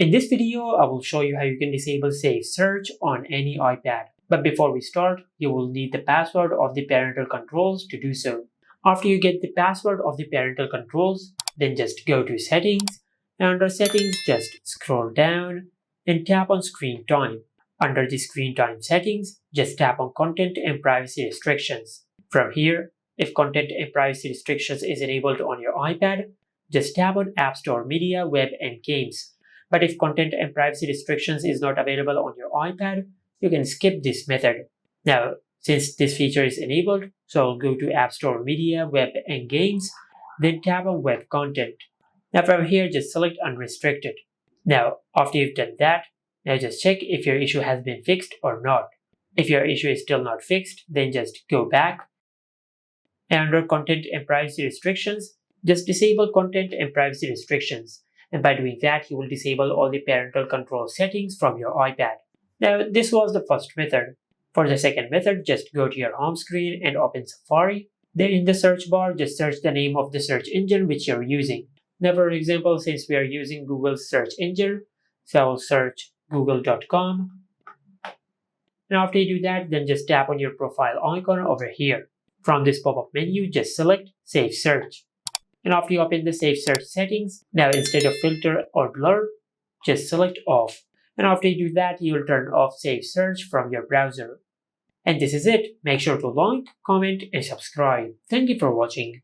In this video, I will show you how you can disable Safe Search on any iPad. But before we start, you will need the password of the parental controls to do so. After you get the password of the parental controls, then just go to Settings, and under Settings, just scroll down and tap on Screen Time. Under the Screen Time settings, just tap on Content and Privacy Restrictions. From here, if Content and Privacy Restrictions is enabled on your iPad, just tap on App Store Media, Web, and Games. But if Content and Privacy Restrictions is not available on your iPad, you can skip this method. Now, since this feature is enabled, so I'll go to App Store Media, Web, and Games, then tap on Web Content. Now from here, just select Unrestricted. Now, after you've done that, now just check if your issue has been fixed or not. If your issue is still not fixed, then just go back. And under Content and Privacy Restrictions, just disable Content and Privacy Restrictions. And by doing that, you will disable all the parental control settings from your iPad. Now, this was the first method. For the second method, just go to your home screen and open Safari. Then in the search bar, just search the name of the search engine which you're using. Now, for example, since we are using Google's search engine, so I will search google.com. And after you do that, then just tap on your profile icon over here. From this pop-up menu, just select Safe Search. And after you open the Safe Search settings, now instead of filter or blur, just select off. And after you do that, you will turn off Safe Search from your browser. And this is it. Make sure to like, comment, and subscribe. Thank you for watching.